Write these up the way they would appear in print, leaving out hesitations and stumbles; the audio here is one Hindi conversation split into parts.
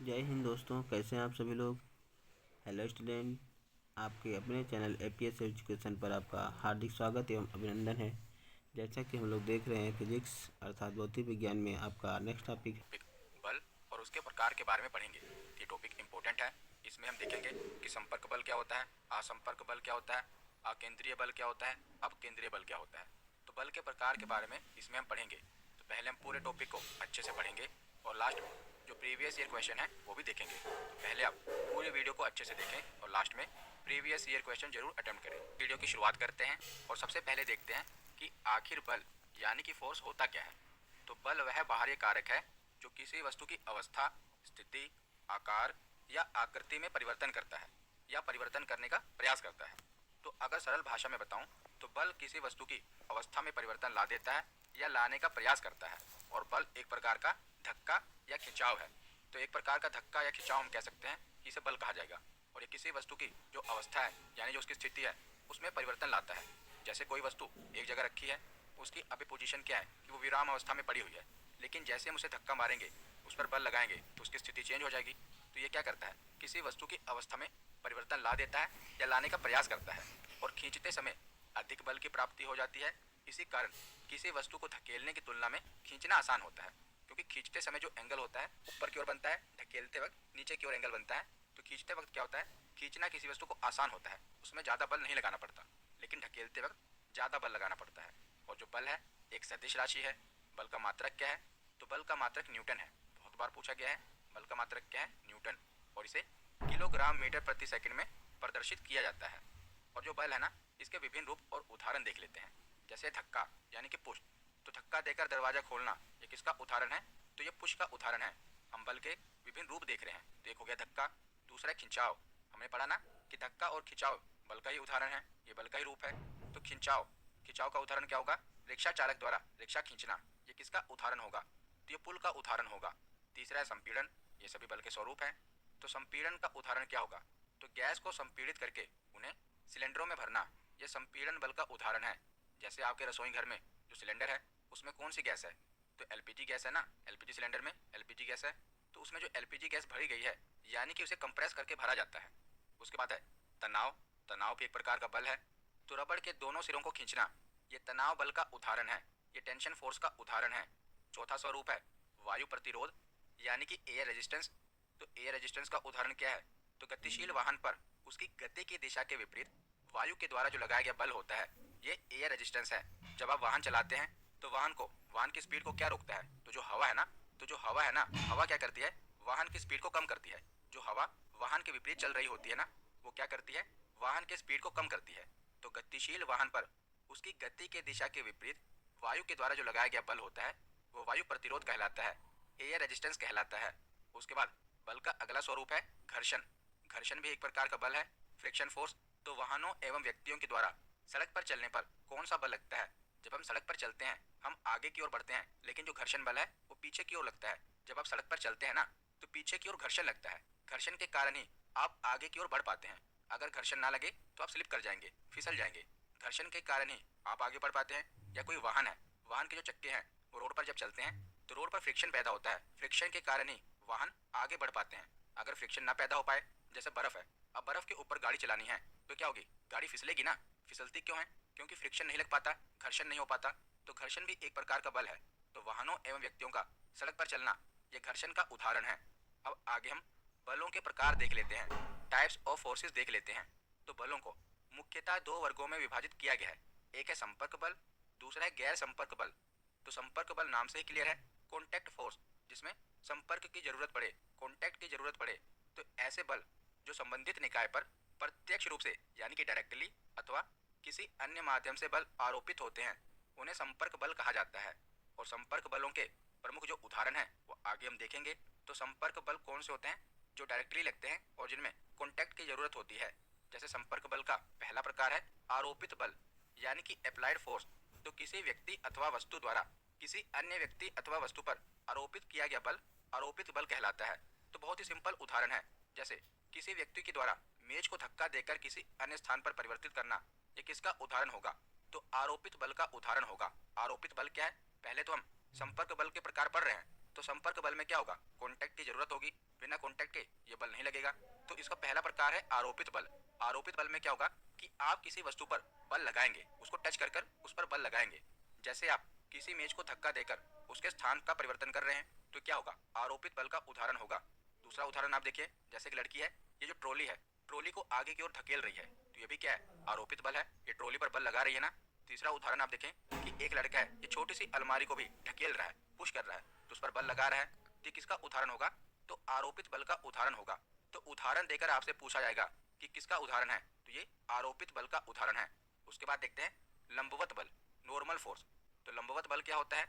जय हिंद दोस्तों, कैसे हैं आप सभी लोग। हेलो स्टूडेंट, आपके अपने चैनल एपीएस एजुकेशन पर आपका हार्दिक स्वागत एवं अभिनंदन है। जैसा कि हम लोग देख रहे हैं, फिजिक्स अर्थात भौतिक विज्ञान में आपका नेक्स्ट टॉपिक बल और उसके प्रकार के बारे में पढ़ेंगे। ये टॉपिक इम्पोर्टेंट है। इसमें हम देखेंगे कि संपर्क बल क्या होता है, असंपर्क बल क्या होता है, अकेंद्रीय बल क्या होता है, अपकेंद्रीय बल क्या होता है। तो बल के प्रकार के बारे में इसमें हम पढ़ेंगे। तो पहले हम पूरे टॉपिक को अच्छे से पढ़ेंगे और लास्ट में जो प्रीवियस ईयर क्वेश्चन है वो भी देखेंगे। तो पहले आप पूरी वीडियो को अच्छे से देखें और लास्ट में प्रीवियस ईयर क्वेश्चन जरूर अटेम्प्ट करें। वीडियो की शुरुआत करते हैं और सबसे पहले देखते हैं कि आखिर बल यानी कि फोर्स होता क्या है। तो बल वह बाहरी कारक है जो किसी वस्तु की अवस्था, स्थिति, आकार या आकृति में परिवर्तन करता है या परिवर्तन करने का प्रयास करता है। तो अगर सरल भाषा में बताऊं तो बल किसी वस्तु की अवस्था में परिवर्तन ला देता है या लाने का प्रयास करता है। और बल एक प्रकार का धक्का या खिंचाव है। तो एक प्रकार का धक्का या खिंचाव हम कह सकते हैं कि इसे बल कहा जाएगा। और ये किसी वस्तु की जो अवस्था है यानी जो उसकी स्थिति है उसमें परिवर्तन लाता है। जैसे कोई वस्तु एक जगह रखी है, उसकी अभी पोजीशन क्या है कि वो विराम अवस्था में पड़ी हुई है, लेकिन जैसे हम उसे धक्का मारेंगे, उस पर बल लगाएंगे तो उसकी स्थिति चेंज हो जाएगी। तो ये क्या करता है, किसी वस्तु की अवस्था में परिवर्तन ला देता है या लाने का प्रयास करता है। और खींचते समय अधिक बल की प्राप्ति हो जाती है। इसी कारण किसी वस्तु को धकेलने की तुलना में खींचना आसान होता है, क्योंकि खींचते समय जो एंगल होता है ऊपर की ओर बनता है, धकेलते वक्त नीचे की ओर एंगल बनता है। तो खींचते वक्त क्या होता है, खींचना किसी वस्तु को आसान होता है, उसमें ज़्यादा बल नहीं लगाना पड़ता, लेकिन ढकेलते वक्त ज़्यादा बल लगाना पड़ता है। और जो बल है एक सदिश राशि है। बल का मात्रक क्या है, तो बल का मात्रक न्यूटन है। बहुत बार पूछा गया है बल का मात्रक क्या है, न्यूटन। और इसे किलोग्राम मीटर प्रति सेकंड में प्रदर्शित किया जाता है। और जो बल है ना, इसके विभिन्न रूप और उदाहरण देख लेते हैं। जैसे धक्का यानी कि पुश, तो धक्का देकर दरवाजा खोलना ये किसका उदाहरण है, तो ये पुश का उदाहरण है। हम बल के विभिन्न रूप देख रहे हैं। तो एक हो गया धक्का, दूसरा खिंचाव। हमने पढ़ा ना कि धक्का और खिंचाव बल का ही उदाहरण है, ये बल का ही रूप है। तो खिंचाव, खिंचाव का उदाहरण क्या होगा, रिक्शा चालक द्वारा रिक्शा खींचना, ये किसका उदाहरण होगा, तो ये पुल का उदाहरण होगा। तीसरा है संपीड़न, ये सभी बल के स्वरूप हैं। तो संपीड़न का उदाहरण क्या होगा, तो गैस को संपीड़ित करके उन्हें सिलेंडरों में भरना, ये संपीड़न बल का उदाहरण है। जैसे आपके रसोई घर में जो सिलेंडर है उसमें कौन सी गैस है, तो एलपीजी गैस है ना। एलपीजी सिलेंडर में एलपीजी गैस है, तो उसमें जो एलपीजी गैस भरी गई है यानी कि उसे कंप्रेस करके भरा जाता है। उसके बाद है तनाव, तनाव भी एक प्रकार का बल है। तो रबड़ के दोनों सिरों को खींचना, ये तनाव बल का उदाहरण है, ये टेंशन फोर्स का उदाहरण है। चौथा स्वरूप है वायु प्रतिरोध यानी कि एयर रेजिस्टेंस। तो एयर रेजिस्टेंस का उदाहरण क्या है, तो गतिशील वाहन पर उसकी गति की दिशा के विपरीत वायु के द्वारा जो लगाया गया बल होता है, ये एयर रेजिस्टेंस है। जब आप वाहन चलाते हैं तो वाहन की स्पीड को क्या रोकता है, तो जो हवा है ना, हवा क्या करती है, वाहन की स्पीड को कम करती है। जो हवा वाहन के विपरीत चल रही होती है ना, वो क्या करती है, वाहन के स्पीड को कम करती है। तो गतिशील वाहन पर उसकी गति के दिशा के विपरीत वायु के द्वारा जो लगाया गया बल होता है वो वायु प्रतिरोध कहलाता है, एयर रेजिस्टेंस कहलाता है। उसके बाद बल का अगला स्वरूप है घर्षण। घर्षण भी एक प्रकार का बल है, फ्रिक्शन फोर्स। तो वाहनों एवं व्यक्तियों के द्वारा सड़क पर चलने पर कौन सा बल लगता है, जब हम सड़क पर चलते हैं हम आगे की ओर बढ़ते हैं, लेकिन जो घर्षण बल है वो पीछे की ओर लगता है। जब आप सड़क पर चलते हैं ना, तो पीछे की ओर घर्षण लगता है। घर्षण के कारण ही आप आगे की ओर बढ़ पाते हैं। अगर घर्षण ना लगे तो आप स्लिप कर जाएंगे, फिसल जाएंगे। घर्षण के कारण ही आप आगे बढ़ पाते हैं। या कोई वाहन है, वाहन के जो चक्के हैं वो रोड पर जब चलते हैं तो रोड पर फ्रिक्शन पैदा होता है। फ्रिक्शन के कारण ही वाहन आगे बढ़ पाते हैं। अगर फ्रिक्शन ना पैदा हो पाए, जैसे बर्फ है, अब बर्फ के ऊपर गाड़ी चलानी है तो क्या होगी, गाड़ी फिसलेगी ना। फिसलती क्यों है, क्योंकि फ्रिक्शन नहीं लग पाता, घर्षण नहीं हो पाता। तो घर्षण भी एक प्रकार का बल है। तो वाहनों एवं व्यक्तियों का सड़क पर चलना यह घर्षण का उदाहरण है। अब आगे हम बलों के प्रकार देख लेते हैं, टाइप्स ऑफ फोर्सेस देख लेते हैं। तो बलों को मुख्यतः दो वर्गों में विभाजित किया गया है। एक है संपर्क बल, दूसरा है गैर संपर्क बल। तो संपर्क बल नाम से ही क्लियर है, कॉन्टैक्ट फोर्स, जिसमें संपर्क की जरूरत पड़े, कॉन्टैक्ट की जरूरत पड़े। तो ऐसे बल जो संबंधित निकाय पर प्रत्यक्ष रूप से यानी कि डायरेक्टली अथवा किसी अन्य माध्यम से बल आरोपित होते हैं, उन्हें संपर्क बल कहा जाता है। और संपर्क बलों के प्रमुख जो उदाहरण है वो आगे हम देखेंगे। तो संपर्क बल कौन से होते हैं, जो डायरेक्टली लगते हैं और जिनमें कॉन्टैक्ट की जरूरत होती है। जैसे संपर्क बल का पहला प्रकार है आरोपित बल यानी कि अप्लाइड फोर्स। तो किसी व्यक्ति अथवा वस्तु द्वारा किसी अन्य व्यक्ति अथवा वस्तु पर आरोपित किया गया बल आरोपित बल कहलाता है। तो बहुत ही सिंपल उदाहरण है, जैसे किसी व्यक्ति के द्वारा मेज को धक्का देकर किसी अन्य स्थान पर परिवर्तित करना, ये किसका उदाहरण होगा, तो आरोपित बल का उदाहरण होगा। आरोपित बल क्या है, पहले तो हम संपर्क बल के प्रकार पढ़ रहे हैं। तो संपर्क बल में क्या होगा, कॉन्टैक्ट की जरूरत होगी, बिना कॉन्टैक्ट के ये बल नहीं लगेगा। तो इसका पहला प्रकार है आरोपित बल। आरोपित बल में क्या होगा कि आप किसी वस्तु पर बल लगाएंगे, उसको टच कर कर उस पर बल लगाएंगे। जैसे आप किसी मेज को धक्का देकर उसके स्थान का परिवर्तन कर रहे हैं, तो क्या होगा, आरोपित बल का उदाहरण होगा। दूसरा उदाहरण आप देखिए, जैसे कि लड़की है, ये जो ट्रॉली है, ट्रॉली को आगे की ओर धकेल रही है, तो ये भी क्या है, आरोपित बल है, ये ट्रॉली पर बल लगा रही है ना। तीसरा उदाहरण आप देखें कि एक लड़का है, ये छोटी सी अलमारी को भी ढकेल रहा है, पुश कर रहा है, तो उस पर बल लगा रहा है। तो किसका उदाहरण होगा, तो आरोपित बल का उदाहरण होगा। तो उदाहरण देकर आपसे पूछा जाएगा कि किसका उदाहरण है, तो ये आरोपित बल का उदाहरण है। उसके बाद देखते हैं लंबवत बल, नॉर्मल फोर्स। तो लंबवत बल क्या होता है,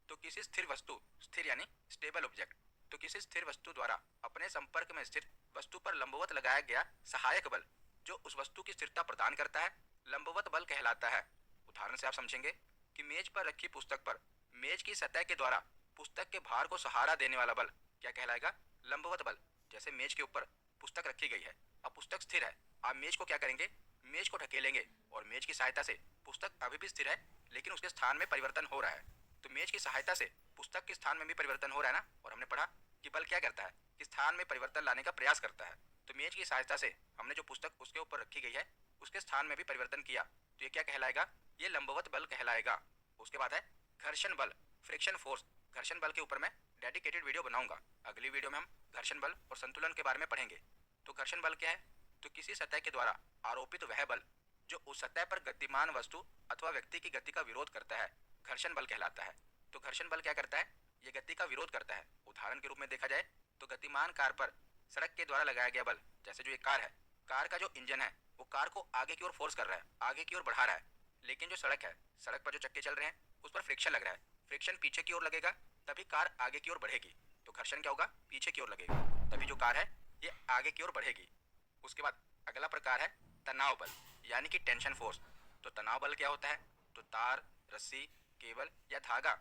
तो किसी स्थिर वस्तु, स्थिर यानी स्टेबल ऑब्जेक्ट, तो किसी स्थिर वस्तु द्वारा अपने संपर्क में स्थिर वस्तु पर लंबवत लगाया गया सहायक बल जो उस वस्तु की स्थिरता प्रदान करता है, लंबवत बल कहलाता है। उदाहरण से आप समझेंगे कि मेज पर रखी पुस्तक पर मेज की सतह के द्वारा पुस्तक के भार को सहारा देने वाला बल क्या कहलाएगा, लंबवत बल। जैसे मेज के ऊपर पुस्तक रखी गई है, अब पुस्तक स्थिर है, आप मेज को क्या करेंगे, मेज को ढकेलेंगे और मेज की सहायता से पुस्तक अभी भी स्थिर है लेकिन उसके स्थान में परिवर्तन हो रहा है। तो मेज की सहायता से पुस्तक के स्थान में भी परिवर्तन हो रहा है ना। और हमने पढ़ा कि बल क्या करता है, कि स्थान में परिवर्तन लाने का प्रयास करता है। तो मेज की सहायता से हमने जो पुस्तक उसके ऊपर रखी गई है उसके स्थान में भी परिवर्तन किया, तो ये क्या कहलाएगा, ये लंबवत बल कहलाएगा। उसके बाद है घर्षण बल, फ्रिक्शन फोर्स। घर्षण बल के ऊपर मैं डेडिकेटेड वीडियो बनाऊंगा, अगली वीडियो में हम घर्षण बल और संतुलन के बारे में पढ़ेंगे। तो घर्षण बल क्या है, तो किसी सतह के द्वारा आरोपित वह बल जो उस सतह पर गतिमान वस्तु अथवा व्यक्ति की गति का विरोध करता है, घर्षण बल कहलाता है। तो घर्षण बल क्या करता है, ये गति का विरोध करता है। उदाहरण के रूप में देखा जाए तो गतिमान कार पर सड़क के द्वारा लगाया गया बल, जैसे जो ये कार है, कार का जो इंजन है वो कार को आगे की ओर फोर्स कर रहा है, आगे की ओर बढ़ा रहा है। लेकिन जो सड़क है, सड़क पर जो चक्के चल रहे हैं उस पर फ्रिक्शन लग रहा है, फ्रिक्शन पीछे की ओर लगेगा तभी कार आगे की ओर बढ़ेगी। तो घर्षण क्या होगा, पीछे की ओर लगेगा, तभी जो कार है ये आगे की ओर बढ़ेगी। उसके बाद अगला प्रकार है तनाव बल, यानी कि टेंशन फोर्स। तो तनाव बल क्या होता है, तो तार, रस्सी, केबल या धागा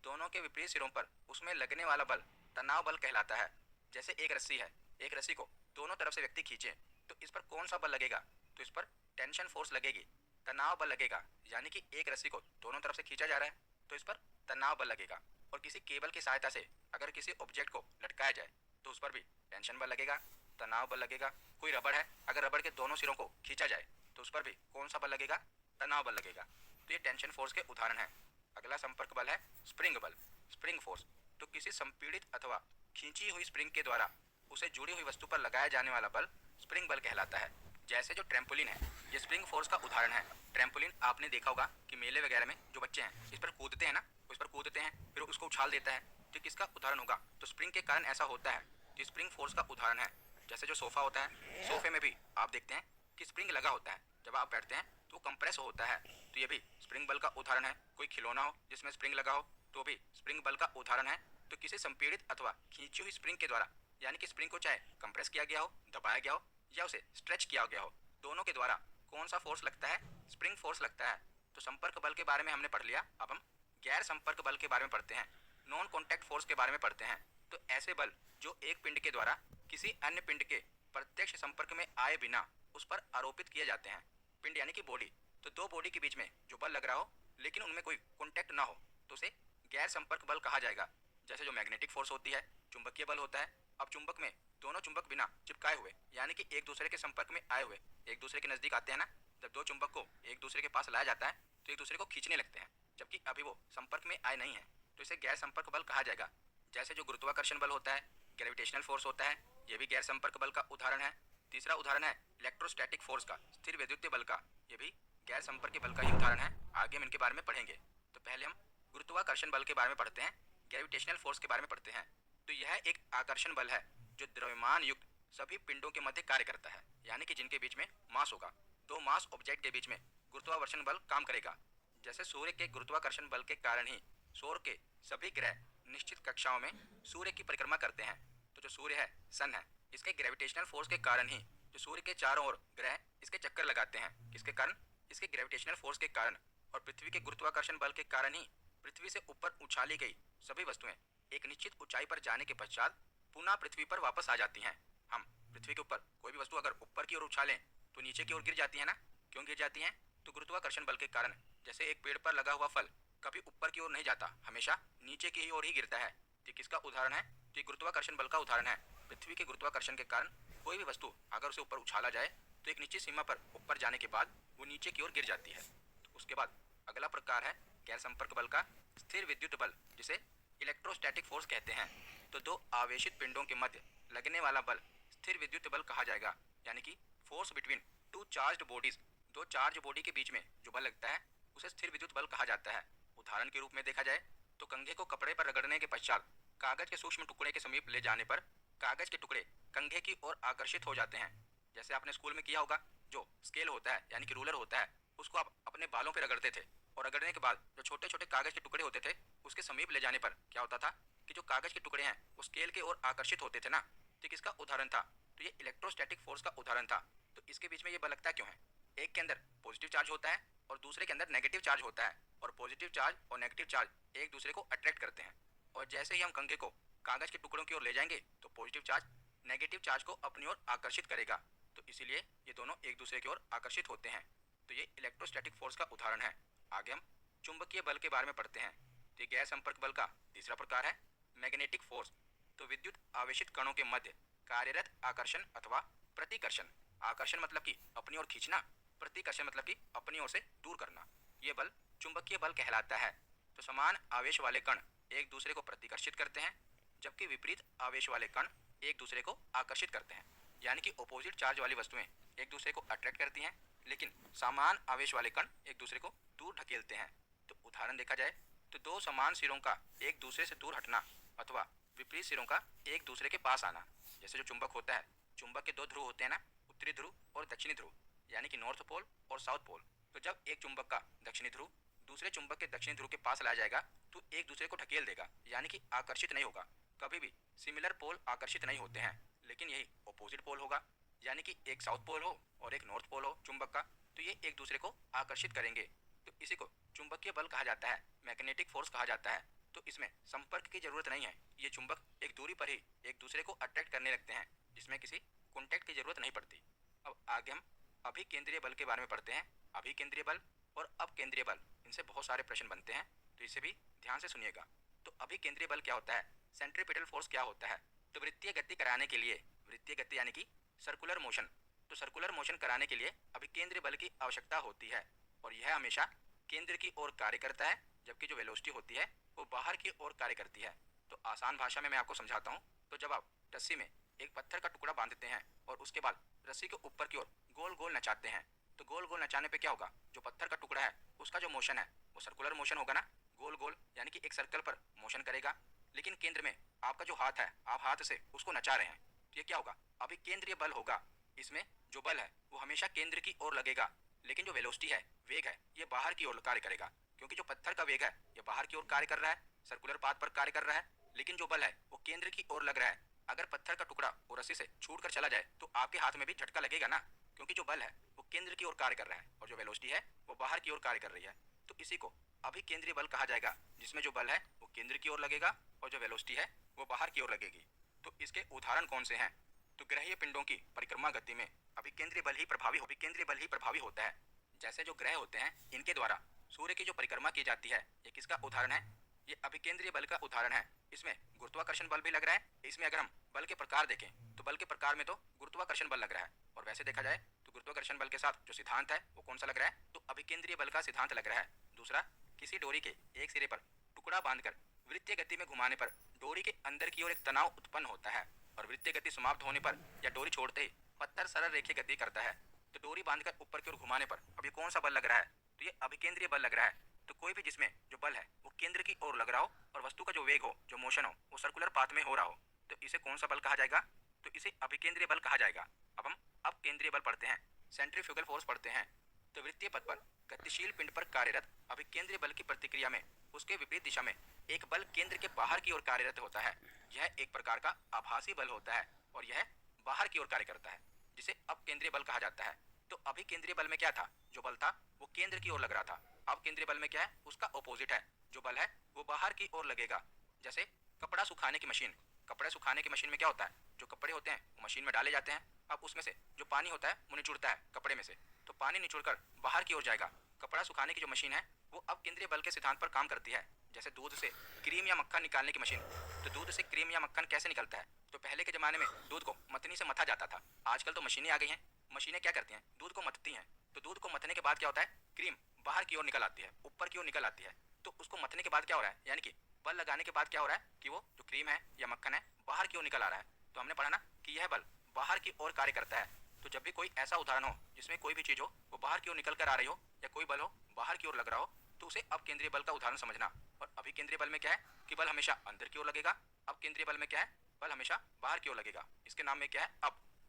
दोनों के विपरीत सिरों पर उसमें लगने वाला बल तनाव बल कहलाता है। जैसे एक रस्सी है, एक रस्सी को दोनों तरफ से व्यक्ति खींचे तो इस पर कौन सा बल लगेगा, तो इस पर टेंशन फोर्स लगेगी, तनाव बल लगेगा। यानी कि एक रस्सी को दोनों तरफ से खींचा जा रहा है तो इस पर तनाव बल लगेगा। और किसी केबल की सहायता से अगर किसी ऑब्जेक्ट को लटकाया जाए तो उस पर भी टेंशन बल लगेगा, तनाव बल लगेगा। कोई रबड़ है, अगर रबड़ के दोनों सिरों को खींचा जाए तो उस पर भी कौन सा बल लगेगा, तनाव बल लगेगा। तो ये टेंशन फोर्स के उदाहरण है। अगला संपर्क बल है स्प्रिंग बल, स्प्रिंग फोर्स। तो किसी संपीड़ित अथवा खींची हुई स्प्रिंग के द्वारा उसे जुड़ी हुई वस्तु पर लगाया जाने वाला बल स्प्रिंग बल कहलाता है। जैसे जो ट्रैम्पोलिन है, ये स्प्रिंग फोर्स का उदाहरण है। ट्रैम्पोलिन आपने देखा होगा कि मेले वगैरह में जो बच्चे हैं इस पर कूदते हैं ना, इस पर कूदते हैं फिर उसको उछाल देता है, तो किसका उदाहरण होगा, तो स्प्रिंग के कारण ऐसा होता है, तो स्प्रिंग फोर्स का उदाहरण है। जैसे जो सोफा होता है, सोफे में भी आप देखते हैं कि स्प्रिंग लगा होता है, जब आप बैठते हैं तो वो कंप्रेस होता है, तो ये भी स्प्रिंग बल का उदाहरण है। कोई खिलौना हो जिसमें स्प्रिंग लगा हो तो भी स्प्रिंग बल का उदाहरण है। तो किसी संपीड़ित अथवा खींची हुई स्प्रिंग के द्वारा, यानी कि स्प्रिंग को चाहे कंप्रेस किया गया हो, दबाया गया हो या उसे स्ट्रेच किया गया हो, दोनों के द्वारा कौन सा फोर्स लगता है, स्प्रिंग फोर्स लगता है। तो संपर्क बल के बारे में हमने पढ़ लिया, अब हम गैर संपर्क बल के बारे में पढ़ते हैं, नॉन कॉन्टैक्ट फोर्स के बारे में पढ़ते हैं। तो ऐसे बल जो एक पिंड के द्वारा किसी अन्य पिंड के प्रत्यक्ष संपर्क में आए बिना उस पर आरोपित किए जाते हैं। पिंड यानी कि बॉडी, तो दो बॉडी के बीच में जो बल लग रहा हो लेकिन उनमें कोई कॉन्टैक्ट ना हो तो उसे गैर संपर्क बल कहा जाएगा। जैसे जो मैग्नेटिक फोर्स होती है, चुंबकीय बल होता है। अब चुंबक में दोनों चुंबक बिना चिपकाए हुए, यानी कि एक दूसरे के संपर्क में आए हुए एक दूसरे के नजदीक आते हैं ना, जब दो चुंबक को एक दूसरे के पास लाया जाता है तो एक दूसरे को खींचने लगते हैं, जबकि अभी वो संपर्क में आए नहीं है, तो इसे गैर संपर्क बल कहा जाएगा। जैसे जो गुरुत्वाकर्षण बल होता है, ग्रेविटेशनल फोर्स होता है, ये भी गैर संपर्क बल का उदाहरण है। तीसरा उदाहरण है इलेक्ट्रोस्टैटिक फोर्स का, स्थिर वैद्युतीय बल का, ये भी गैर संपर्क बल का ही उदाहरण है। आगे हम इनके बारे में पढ़ेंगे। तो पहले हम गुरुत्वाकर्षण बल के बारे में पढ़ते हैं, ग्रेविटेशनल फोर्स के बारे में पढ़ते हैं। तो यह एक आकर्षण बल है जो द्रव्यमान युक्त सभी पिंडों के मध्य कार्य करता है, यानी कि जिनके बीच में मास होगा। दो मास ऑब्जेक्ट के बीच में गुरुत्वाकर्षण बल काम करेगा। जैसे सूर्य के गुरुत्वाकर्षण बल के कारण ही सौर के सभी ग्रह निश्चित कक्षाओं में सूर्य की परिक्रमा करते हैं। तो जो सूर्य है, सन है, इसके ग्रेविटेशनल फोर्स के कारण ही जो सूर्य के चारों ओर ग्रह इसके चक्कर लगाते हैं। किसके कारण, इसके ग्रेविटेशनल फोर्स के कारण। और पृथ्वी के गुरुत्वाकर्षण बल के कारण ही पृथ्वी से ऊपर उछाली गई सभी वस्तुएं एक निश्चित ऊंचाई पर जाने के पश्चात पुनः पृथ्वी पर वापस आ जाती हैं। हम पृथ्वी के ऊपर कोई भी वस्तु अगर ऊपर की ओर उछालें तो नीचे की ओर गिर जाती है ना। क्यों गिर जाती हैं, तो गुरुत्वाकर्षण बल के कारण। जैसे एक पेड़ पर लगा हुआ फल कभी ऊपर की ओर नहीं जाता, हमेशा नीचे की ओर ही गिरता है। तो किसका उदाहरण है, तो गुरुत्वाकर्षण बल का उदाहरण है। पृथ्वी के गुरुत्वाकर्षण के कारण कोई भी वस्तु अगर उसे ऊपर उछाला जाए तो एक निश्चित सीमा पर ऊपर जाने के बाद वो नीचे की ओर गिर जाती है। तो उसके बाद अगला प्रकार है गैर संपर्क बल का स्थिर विद्युत बल, जिसे इलेक्ट्रोस्टैटिक फोर्स कहते हैं। तो दो आवेशित पिंडों के मध्य लगने वाला बल स्थिर विद्युत बल कहा जाएगा, यानी कि force between two charged bodies. दो चार्ज बॉडी के बीच में जो बल लगता है उसे स्थिर विद्युत बल कहा जाता है। उदाहरण के रूप में देखा जाए तो कंघे को कपड़े पर रगड़ने के पश्चात कागज के सूक्ष्म टुकड़े के समीप ले जाने पर कागज के टुकड़े कंघे की ओर आकर्षित हो जाते हैं। जैसे आपने स्कूल में किया होगा, जो स्केल होता है यानी कि रूलर होता है, उसको आप अपने बालों पे रगड़ते थे और रगड़ने के बाद जो छोटे छोटे कागज के टुकड़े होते थे उसके समीप ले जाने पर क्या होता था कि जो कागज के टुकड़े हैं वो स्केल की ओर आकर्षित होते थे ना। तो किसका उदाहरण था? तो ये इलेक्ट्रोस्टैटिक फोर्स का उदाहरण था। तो इसके बीच में ये बल लगता क्यों है? एक के अंदर पॉजिटिव चार्ज होता है और दूसरे के अंदर नेगेटिव चार्ज होता है, और पॉजिटिव चार्ज और नेगेटिव चार्ज एक दूसरे को अट्रैक्ट करते हैं। और जैसे ही हम कंघे को कागज के टुकड़ों की ओर ले जाएंगे तो पॉजिटिव चार्ज नेगेटिव चार्ज को अपनी ओर आकर्षित करेगा। तो इसीलिए ये दोनों एक दूसरे की ओर आकर्षित होते हैं। तो ये इलेक्ट्रोस्टैटिक फोर्स का उदाहरण है। आगे हम चुंबकीय बल के बारे में पढ़ते हैं। तो गैर संपर्क बल का तीसरा प्रकार है मैग्नेटिक फोर्स। तो विद्युत आवेशित कणों के मध्य कार्यरत आकर्षण अथवा प्रतिकर्षण। आकर्षण मतलब कि अपनी ओर खींचना, प्रतिकर्षण मतलब कि अपनी ओर से दूर करना। ये बल चुंबकीय बल कहलाता है। तो समान आवेश वाले कण एक दूसरे को प्रतिकर्षित करते हैं, जबकि विपरीत आवेश वाले कण एक दूसरे को आकर्षित करते हैं। यानी कि ऑपोजिट चार्ज वाली वस्तुएं एक दूसरे को अट्रैक्ट करती हैं, लेकिन समान आवेश वाले कण एक दूसरे को दूर ढकेलते हैं। तो उदाहरण देखा जाए तो दो समान सिरों का एक दूसरे से दूर हटना अथवा विपरीत सिरों का एक दूसरे के पास आना। जैसे जो चुंबक होता है, चुंबक के दो ध्रुव होते हैं ना, उत्तरी ध्रुव और दक्षिणी ध्रुव, यानी कि नॉर्थ पोल और साउथ पोल। तो जब एक चुंबक का दक्षिणी ध्रुव दूसरे चुंबक के दक्षिणी ध्रुव के पास लाया जाएगा तो एक दूसरे को ढकेल देगा, यानी कि आकर्षित नहीं होगा। कभी भी सिमिलर पोल आकर्षित नहीं होते हैं, लेकिन यही ऑपोजिट पोल होगा, यानी कि एक साउथ पोल हो और एक नॉर्थ पोल हो चुंबक का, तो ये एक दूसरे को आकर्षित करेंगे। तो इसी को चुंबकीय बल कहा जाता है, मैग्नेटिक फोर्स कहा जाता है। तो इसमें संपर्क की जरूरत नहीं है, ये चुंबक एक दूरी पर ही एक दूसरे को अट्रैक्ट करने लगते हैं, जिसमें किसी कॉन्टैक्ट की जरूरत नहीं पड़ती। अब आगे हम अभिकेंद्रीय बल के बारे में पढ़ते हैं। अभिकेंद्रीय बल और अपकेंद्रीय बल, इनसे बहुत सारे प्रश्न बनते हैं, तो इसे भी ध्यान से सुनिएगा। तो अभिकेंद्रीय बल क्या होता है? सेंट्रीपिटल फोर्स क्या होता है? तो वृत्तीय गति कराने के लिए, वृत्तीय गति यानी कि सर्कुलर मोशन, तो सर्कुलर मोशन कराने के लिए अभिकेंद्रीय बल की आवश्यकता होती है, और यह हमेशा केंद्र की ओर कार्य करता है, जबकि जो वेलोसिटी होती है वो बाहर की ओर कार्य करती है। तो आसान भाषा में मैं आपको समझाता हूँ। तो जब आप रस्सी में एक पत्थर का टुकड़ा बांधते हैं और उसके बाद रस्सी को ऊपर की ओर गोल गोल नचाते हैं, तो गोल गोल नचाने पे क्या होगा? जो पत्थर का टुकड़ा है उसका जो मोशन है वो सर्कुलर मोशन होगा ना, गोल गोल, यानी कि एक सर्कल पर मोशन करेगा। लेकिन केंद्र में आपका जो हाथ है, आप हाथ से उसको नचा रहे हैं, तो ये क्या होगा? अभिकेंद्रीय बल होगा। इसमें जो बल है वो हमेशा केंद्र की ओर लगेगा, लेकिन जो वेलोसिटी है, वेग है, ये बाहर की ओर कार्य करेगा। क्योंकि जो पत्थर का वेग है ये बाहर की ओर कार्य कर रहा है, सर्कुलर पाथ पर कार्य कर रहा है, लेकिन जो बल है वो केंद्र की ओर लग रहा है। अगर पत्थर का टुकड़ा वो रस्सी से छूट कर चला जाए तो आपके हाथ में भी झटका लगेगा ना, क्योंकि जो बल है वो केंद्र की ओर कार्य कर रहा है और जो वेलोसिटी है वो बाहर की ओर कार्य कर रही है। तो इसी को अभिकेंद्रीय बल कहा जाएगा, जिसमें जो बल है वो केंद्र की ओर लगेगा और जो वेलोसिटी है वो बाहर की ओर लगेगी। तो इसके उदाहरण कौन से हैं? तो ग्रहीय पिंडों की परिक्रमा गति में अभिकेंद्रीय बल ही प्रभावी होता है। जैसे जो ग्रह होते हैं इनके द्वारा सूर्य की जो परिक्रमा की जाती है, ये किसका उदाहरण है? ये अभिकेंद्रीय बल का उदाहरण है। इसमें गुरुत्वाकर्षण बल भी लग रहा है। इसमें अगर हम बल के प्रकार देखें तो बल के प्रकार में तो गुरुत्वाकर्षण बल लग रहा है, और वैसे देखा जाए तो गुरुत्वाकर्षण बल के साथ जो सिद्धांत है वो कौन सा लग रहा है? तो अभिकेंद्रीय बल का सिद्धांत लग रहा है। दूसरा, किसी डोरी के एक सिरे पर टुकड़ा बांधकर वृत्तीय गति में घुमाने पर डोरी के अंदर की ओर एक तनाव उत्पन्न होता है, और वृत्तीय गति समाप्त होने पर या डोरी छोड़ते ही पत्थर सरल रेखीय गति करता है। तो डोरी बांधकर ऊपर की ओर घुमाने पर अब ये कौन सा बल लग रहा है? तो ये अभिकेंद्रीय बल लग रहा है। तो कोई भी जिसमें जो बल है वो केंद्र की ओर लग रहा हो और वस्तु का जो वेग हो, जो मोशन हो, वो सर्कुलर पाथ में हो रहा हो, तो इसे कौन सा बल कहा जाएगा? तो इसे अभिकेंद्रीय बल कहा जाएगा। अब हम अपकेंद्रीय बल पढ़ते हैं, सेंट्रीफ्यूगल फोर्स पढ़ते हैं। तो वृत्तीय पथ पर गतिशील पिंड पर कार्यरत अभिकेंद्रीय बल की प्रतिक्रिया में उसके विपरीत दिशा में एक बल केंद्र के बाहर की ओर कार्यरत होता है। यह एक प्रकार का आभासी बल होता है और यह बाहर की ओर कार्य करता है, जिसे अपकेंद्रीय बल कहा जाता है। तो अभिकेंद्रीय बल में क्या था? जो बल था वो केंद्र की ओर लग रहा था। अपकेंद्रीय बल में क्या है? उसका ऑपोजिट है, जो बल है वो बाहर की ओर लगेगा। जैसे कपड़ा सुखाने की मशीन, कपड़े सुखाने की मशीन में क्या होता है? जो कपड़े होते हैं वो मशीन में डाले जाते हैं। अब उसमें से जो पानी होता है वो निचुड़ता है कपड़े में से, तो पानी निचुड़कर बाहर की ओर जाएगा। कपड़ा सुखाने की जो मशीन है वो अपकेंद्रीय बल के सिद्धांत पर काम करती है। जैसे दूध से क्रीम या मक्खन निकालने की मशीन, तो दूध से क्रीम या मक्खन कैसे निकलता है? तो पहले के ज़माने में दूध को मथनी से मथा जाता था, आजकल तो मशीनें आ गई हैं। मशीनें क्या करती हैं, दूध को मथती हैं। तो दूध को मथने के बाद क्या होता है, क्रीम बाहर की ओर निकल आती है, ऊपर की ओर निकल आती है। तो उसको मथने के बाद क्या हो रहा है, यानी कि बल लगाने के बाद क्या हो रहा है कि वो जो क्रीम है या मक्खन है बाहर की ओर निकल आ रहा है। तो हमने पढ़ा ना कि यह बल बाहर की ओर कार्य करता है। तो जब भी कोई ऐसा उदाहरण हो जिसमें कोई भी चीज़ हो वो बाहर की ओर निकल कर आ रही हो या कोई बल हो बाहर की ओर लग रहा हो, तो उसे अपकेंद्रीय बल का उदाहरण समझना। और अभिकेंद्रीय बल में क्या है कि बल हमेशा अंदर की ओर लगेगा, अपकेंद्रीय बल में क्या है, बल हमेशा बाहर की ओर लगेगा। इसके नाम में क्या है,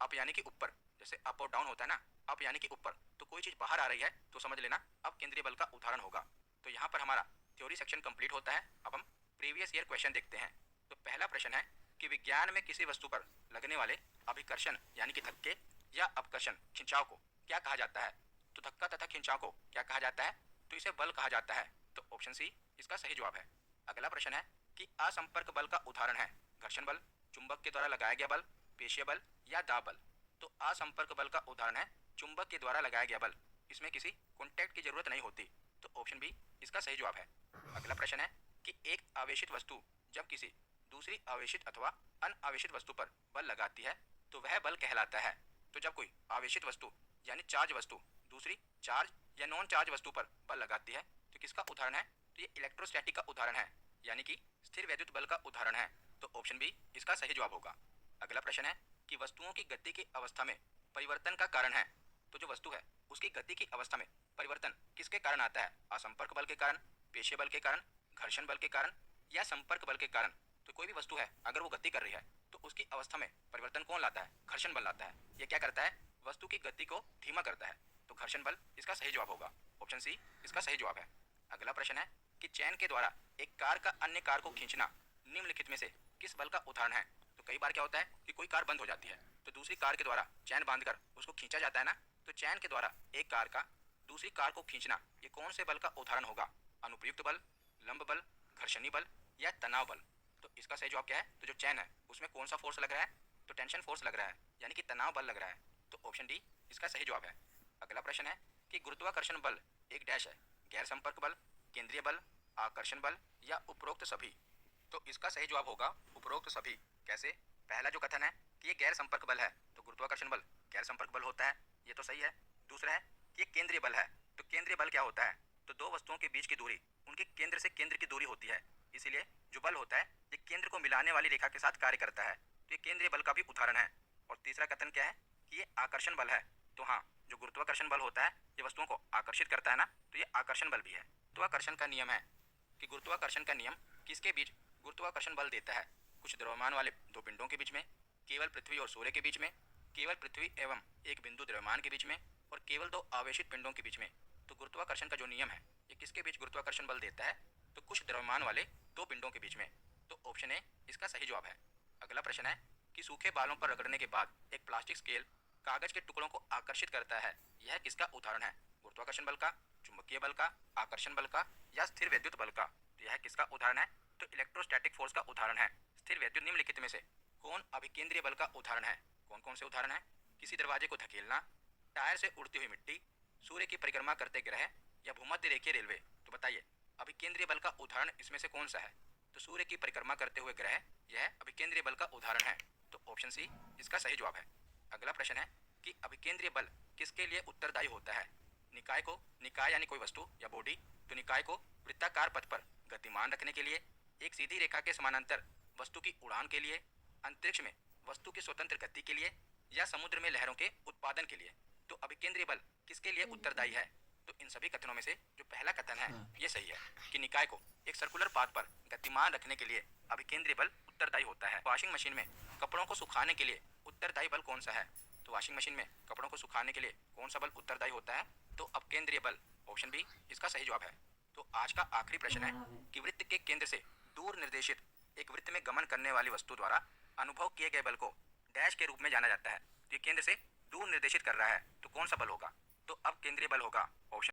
अप यानी कि ऊपर, जैसे अप और डाउन होता है ना, अप यानी कि ऊपर। तो कोई चीज़ बाहर आ रही है तो समझ लेना अपकेंद्रीय बल का उदाहरण होगा। तो यहाँ पर हमारा थ्योरी सेक्शन कंप्लीट होता है। अब हम प्रीवियस ईयर क्वेश्चन देखते हैं। तो पहला प्रश्न है कि विज्ञान में किसी वस्तु पर लगने वाले अभिकर्षण यानी कि धक्के या अपकर्षण खिंचाव को क्या कहा जाता है। तो धक्का तथा खिंचाव को क्या कहा जाता है, तो इसे बल कहा जाता है। तो ऑप्शन सी इसका सही जवाब है। अगला प्रश्न है कि असंपर्क बल का उदाहरण है घर्षण बल, चुंबक के द्वारा लगाया गया बल, पेशीय बल या दाब बल। तो असंपर्क बल का उदाहरण है चुंबक के द्वारा लगाया गया बल, इसमें किसी कॉन्टैक्ट की जरूरत नहीं होती। तो ऑप्शन बी इसका सही जवाब है। अगला प्रश्न है कि एक आवेशित वस्तु जब किसी दूसरी आवेशित अथवा अनावेशित वस्तु पर बल लगाती है तो वह बल कहलाता है। तो जब कोई आवेशित वस्तु यानी चार्ज वस्तु दूसरी चार्ज या नॉन चार्ज वस्तु पर बल लगाती है तो किसका उदाहरण है, तो ये इलेक्ट्रोस्टैटिक का उदाहरण है, यानी कि स्थिर वैद्युत बल का उदाहरण है। तो ऑप्शन बी इसका सही जवाब होगा। अगला प्रश्न है कि वस्तुओं की गति की अवस्था में परिवर्तन का कारण है। तो जो वस्तु है उसकी गति की अवस्था में परिवर्तन किसके कारण आता है, असंपर्क बल के कारण, पेशीय बल के कारण, घर्षण बल के कारण या संपर्क बल के कारण। तो कोई भी वस्तु है अगर वो गति कर रही है तो उसकी अवस्था में परिवर्तन कौन लाता है, घर्षण बल लाता है। ये क्या करता है, वस्तु की गति को धीमा करता है। तो घर्षण बल इसका सही जवाब होगा। ऑप्शन सी इसका सही जवाब है। अगला प्रश्न है कि चैन के द्वारा एक कार का अन्य कार को खींचना निम्नलिखित में से किस बल का उदाहरण है। तो कई बार क्या होता है कि कोई कार बंद हो जाती है तो दूसरी कार के द्वारा चैन बांधकर उसको खींचा जाता है ना। तो चैन के द्वारा एक कार का दूसरी कार को खींचना ये कौन से बल का उदाहरण होगा, अनुप्रयुक्त बल, लंब बल, घर्षणी बल या तनाव बल। तो इसका सही जवाब क्या है, तो जो चैन है उसमें कौन सा फोर्स लग रहा है, तो टेंशन फोर्स लग रहा है, यानी कि तनाव बल लग रहा है। तो ऑप्शन डी इसका सही जवाब है। अगला प्रश्न है कि गुरुत्वाकर्षण बल एक डैश है, गैर संपर्क बल, केंद्रीय बल, आकर्षण बल या उपरोक्त सभी। तो इसका सही जवाब होगा उपरोक्त सभी। कैसे, पहला जो कथन है कि ये गैर संपर्क बल है तो गुरुत्वाकर्षण बल गैर संपर्क बल होता है, ये तो सही है। दूसरा है कि ये केंद्रीय बल है, तो केंद्रीय बल क्या होता है, तो दो वस्तुओं के बीच की दूरी उनके केंद्र से केंद्र की दूरी होती है, इसीलिए जो बल होता है ये केंद्र को मिलाने वाली रेखा के साथ कार्य करता है। तो ये केंद्रीय बल का भी उदाहरण है। और तीसरा कथन क्या है कि ये आकर्षण बल है। तो हाँ, जो गुरुत्वाकर्षण बल होता है ये वस्तुओं को आकर्षित करता है ना, तो ये आकर्षण बल भी है। गुरुत्वाकर्षण का नियम है कि गुरुत्वाकर्षण का नियम किसके बीच गुरुत्वाकर्षण बल देता है, कुछ द्रव्यमान वाले दो पिंडों के बीच में, केवल पृथ्वी और सूर्य के बीच में, केवल पृथ्वी एवं एक बिंदु द्रव्यमान के बीच में और केवल दो आवेशित पिंडों के बीच में। तो गुरुत्वाकर्षण का जो नियम है ये किसके बीच गुरुत्वाकर्षण बल देता है, तो कुछ द्रव्यमान वाले दो पिंडों के बीच में। तो ऑप्शन ए इसका सही जवाब है। अगला प्रश्न है कि सूखे बालों पर रगड़ने के बाद एक प्लास्टिक स्केल कागज के टुकड़ों को आकर्षित करता है, यह किसका उदाहरण है, गुरुत्वाकर्षण बल का, चुंबकीय बल का, आकर्षण बल का या स्थिर वैद्युत बल का। तो यह किसका उदाहरण है, तो इलेक्ट्रोस्टैटिक फोर्स का उदाहरण है, स्थिर वैद्युत। निम्नलिखित में से कौन अभिकेंद्रीय बल का उदाहरण है, कौन कौन से उदाहरण है, किसी दरवाजे को धकेलना, टायर से उड़ती हुई मिट्टी, सूर्य की परिक्रमा करते ग्रह या भूमध्य रेखीय रेलवे। तो बताइए अभिकेंद्रीय बल का उदाहरण इसमें से कौन सा है, तो सूर्य की परिक्रमा करते हुए ग्रह यह अभिकेंद्रीय बल का उदाहरण है। तो ऑप्शन सी इसका सही जवाब है। अगला प्रश्न है कि अभिकेंद्रीय बल किसके लिए उत्तरदायी होता है, निकाय को, निकाय यानी कोई वस्तु या बॉडी, तो निकाय को वृत्ताकार पथ पर गतिमान रखने के लिए, एक सीधी रेखा के समानांतर वस्तु की उड़ान के लिए, अंतरिक्ष में वस्तु की स्वतंत्र गति के लिए या समुद्र में लहरों के उत्पादन के लिए। तो अभिकेंद्रीय बल किसके लिए उत्तरदायी है, तो इन सभी कथनों में से जो पहला कथन है ये सही है कि निकाय को एक सर्कुलर पाथ पर गतिमान रखने के लिए अभिकेंद्रीय बल उत्तरदायी होता है। वॉशिंग मशीन में कपड़ों को सुखाने के लिए उत्तरदायी बल कौन सा है, तो वॉशिंग मशीन में कपड़ों को सुखाने के लिए कौन सा बल उत्तरदायी होता है, तो अपकेंद्रीय बल। ऑप्शन बी इसका सही जवाब है। तो आज का आखिरी प्रश्न है कि वृत्त के केंद्र से दूर निर्देशित एक वृत्त में गमन करने वाली वस्तु द्वारा अनुभव किए गए बल को डैश के रूप में जाना जाता है। तो ये केंद्र से दूर निर्देशित कर रहा है तो कौन सा बल होगा, तो अब केंद्रीय बल होगा। ऑप्शन